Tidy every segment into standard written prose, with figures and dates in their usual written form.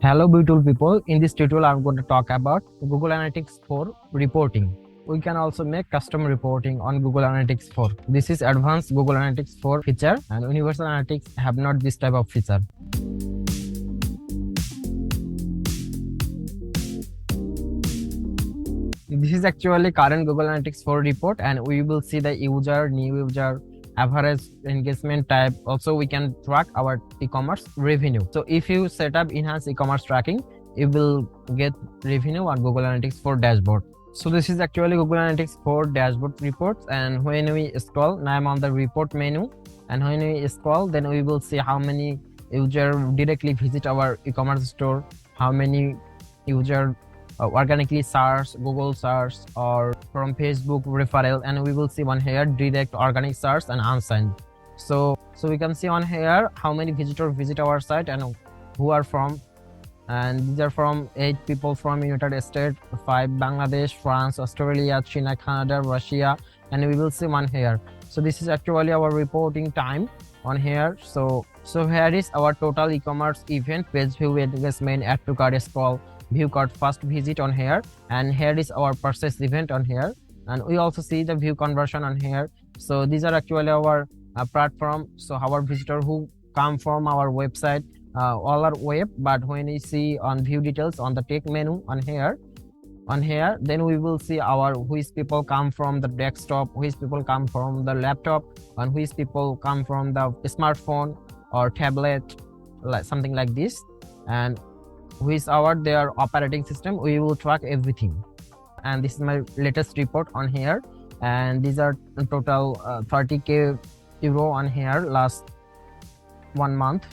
Hello beautiful people, in this tutorial I'm going to talk about Google Analytics for reporting. We can also make custom reporting on Google Analytics 4. This is advanced Google Analytics 4 feature and Universal Analytics have not this type of feature. This is actually current Google Analytics 4 report and we will see the user, new user, average engagement type. Also we can track our e-commerce revenue. So if you set up enhanced e-commerce tracking, you will get revenue on Google Analytics 4 dashboard. So this is actually Google Analytics 4 dashboard reports, and when we scroll, now I'm on the report menu, and when we scroll, then we will see how many users directly visit our e-commerce store, how many users organically search, Google search, or from Facebook referral, and we will see one here direct organic search and unsigned. So we can see on here how many visitors visit our site and who are from, and these are from 8 people from United States, 5 Bangladesh, France, Australia, China, Canada, Russia, and we will see one here. So this is actually our reporting time on here. So here is our total e-commerce event, page view, engagement, add to cart, scroll, view cart, first visit on here, and here is our purchase event on here, and we also see the view conversion on here. So these are actually our platform, so our visitor who come from our website, all our web, but when we see on view details on the take menu on here, then we will see our which people come from the desktop, which people come from the laptop, and which people come from the smartphone or tablet, like something like this, and which our their operating system. We will track everything. And this is my latest report on here, and these are total 30k euro on here last 1 month.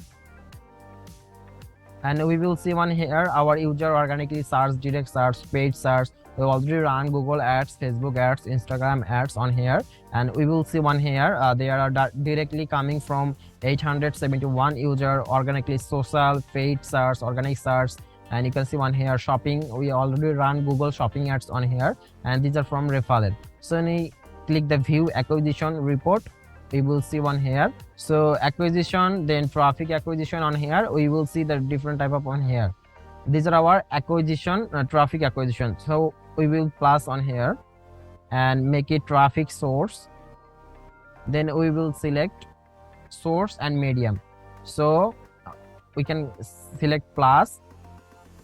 And we will see one here our user organically search, direct search, paid search. We already run Google ads, Facebook ads, Instagram ads on here, and we will see one here they are directly coming from 871 user, organically social, paid search, organic search. And you can see one here shopping, we already run Google shopping ads on here, and these are from referral. So when we click the view acquisition report, we will see one here. So acquisition, then traffic acquisition on here, we will see the different type of on here. These are our acquisition, traffic acquisition. So we will plus on here and make it traffic source. Then we will select source and medium. So we can select plus,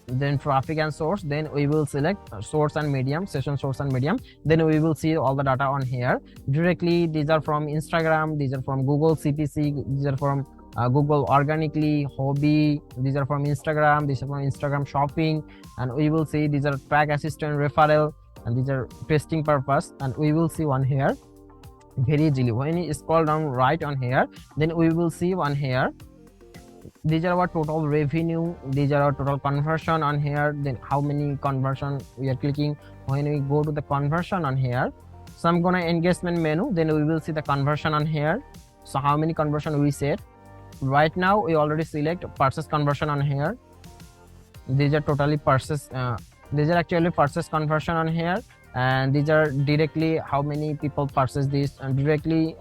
then traffic and source, then we will select source and medium, session source and medium. Then we will see all the data on here directly. These are from Instagram, these are from Google CPC, these are from Google organically, hobby, these are from Instagram, these are from Instagram shopping, and we will see these are track assistant, referral, and these are testing purpose. And we will see one here very easily. When you scroll down right on here, then we will see one here. These are our total revenue, these are our total conversion on here, then how many conversion we are clicking. When we go to the conversion on here, so I'm gonna engagement menu, then we will see the conversion on here. So how many conversion we set. Right now we already select purchase conversion on here. These are totally purchase, these are actually purchase conversion on here, and these are directly how many people purchase this, and directly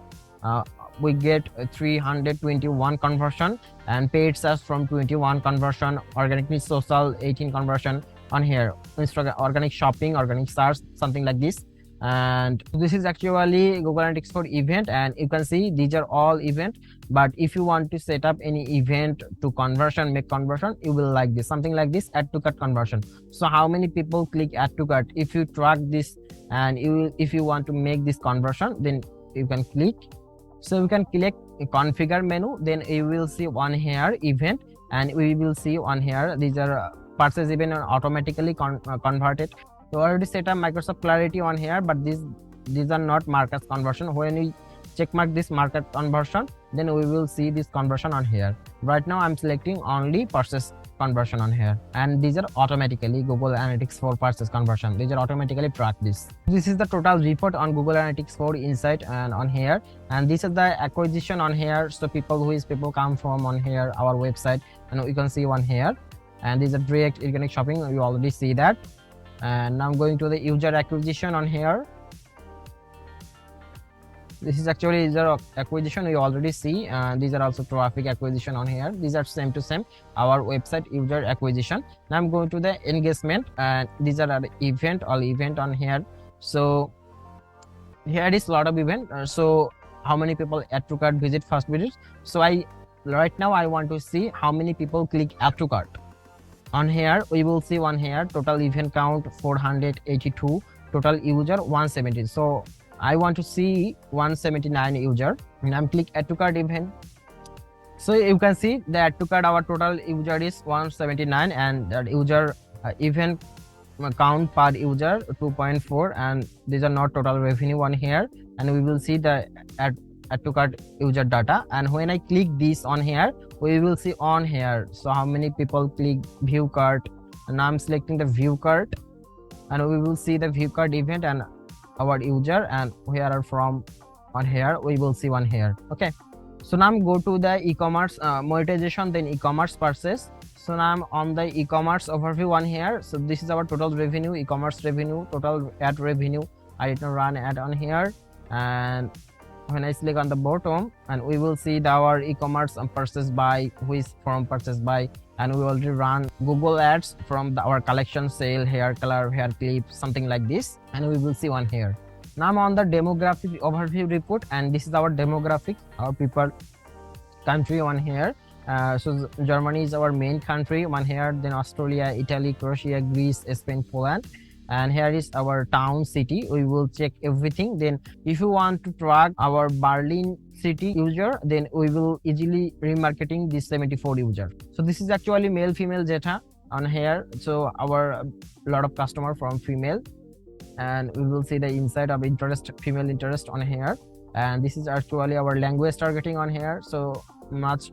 we get 321 conversion, and paid search from 21 conversion, organically social 18 conversion on here, Instagram organic shopping, organic search, something like this. And this is actually Google Analytics for event, and you can see these are all event. But if you want to set up any event to conversion, make conversion, you will like this, something like this, add to cart conversion. So how many people click add to cart, if you track this, and if you want to make this conversion, then you can click. So we can click configure menu, then you will see one here event, and we will see one here these are purchase event and automatically converted. We already set up Microsoft Clarity on here, but these are not market conversion. When we check mark this market conversion, then we will see this conversion on here. Right now I'm selecting only purchase conversion on here, and these are automatically Google Analytics for purchase conversion. These are automatically track this. This is the total report on Google Analytics for insight and on here, and this is the acquisition on here. So people come from on here our website, and you can see one here, and these are direct organic shopping, you already see that. And now I'm going to the user acquisition on here. This is actually user acquisition. We already see these are also traffic acquisition on here. These are same to same our website user acquisition. Now I'm going to the engagement, and these are the event, all event on here. So here is a lot of event. So how many people add to cart, visit, first visit. So right now I want to see how many people click add to cart. On here we will see one here, total event count 482, total user 170. So I want to see 179 user, and I'm click add to cart event. So you can see the add to cart our total user is 179, and that user event count per user 2.4, and these are not total revenue on here. And we will see the add to cart user data, and when I click this on here, we will see on here so how many people click view cart, and I'm selecting the view cart, and we will see the view cart event and our user, and where are from on here we will see one here. Okay, so now I'm go to the e-commerce monetization, then e-commerce purchase. So now I'm on the e-commerce overview one here. So this is our total revenue, e-commerce revenue, total ad revenue. I did not run ad on here, and when I click on the bottom, and we will see our e-commerce purchase by, which from purchase by, and we already run Google ads from our collection sale, hair color, hair clip, something like this, and we will see one here. Now I'm on the demographic overview report, and this is our demographic, our people country one here. So Germany is our main country one here, then Australia, Italy, Croatia, Greece, Spain, Poland, and here is our town, city. We will check everything. Then if you want to track our Berlin city user, then we will easily remarketing this 74 user. So this is actually male female data on here. So our lot of customer from female, and we will see the inside of interest, female interest on here. And this is actually our language targeting on here. So much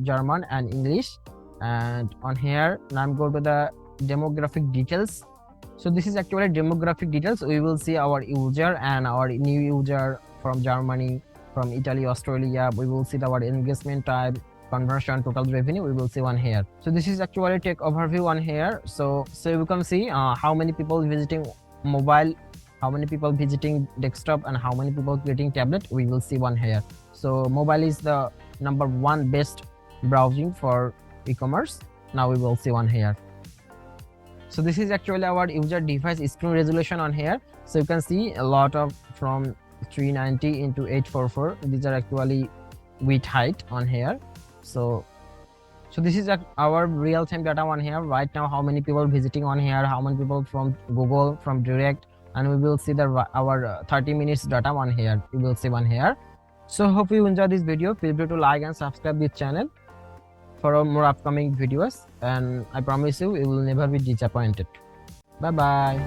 German and English. And on here now I'm going to the demographic details. So this is actually demographic details. We will see our user and our new user from Germany, from Italy, Australia. We will see our engagement type, conversion, total revenue. We will see one here. So this is actually tech overview one here. So you can see how many people visiting mobile, how many people visiting desktop, and how many people creating tablet. We will see one here. So mobile is the #1 best browsing for e-commerce. Now we will see one here. So this is actually our user device screen resolution on here. So you can see a lot of from 390 into 844. These are actually width height on here. So this is our real-time data on here. Right now, how many people visiting on here, how many people from Google, from direct, and we will see our 30 minutes data on here. You will see one here. So hope you enjoyed this video. Feel free to like and subscribe this channel for more upcoming videos, and I promise you will never be disappointed. Bye bye.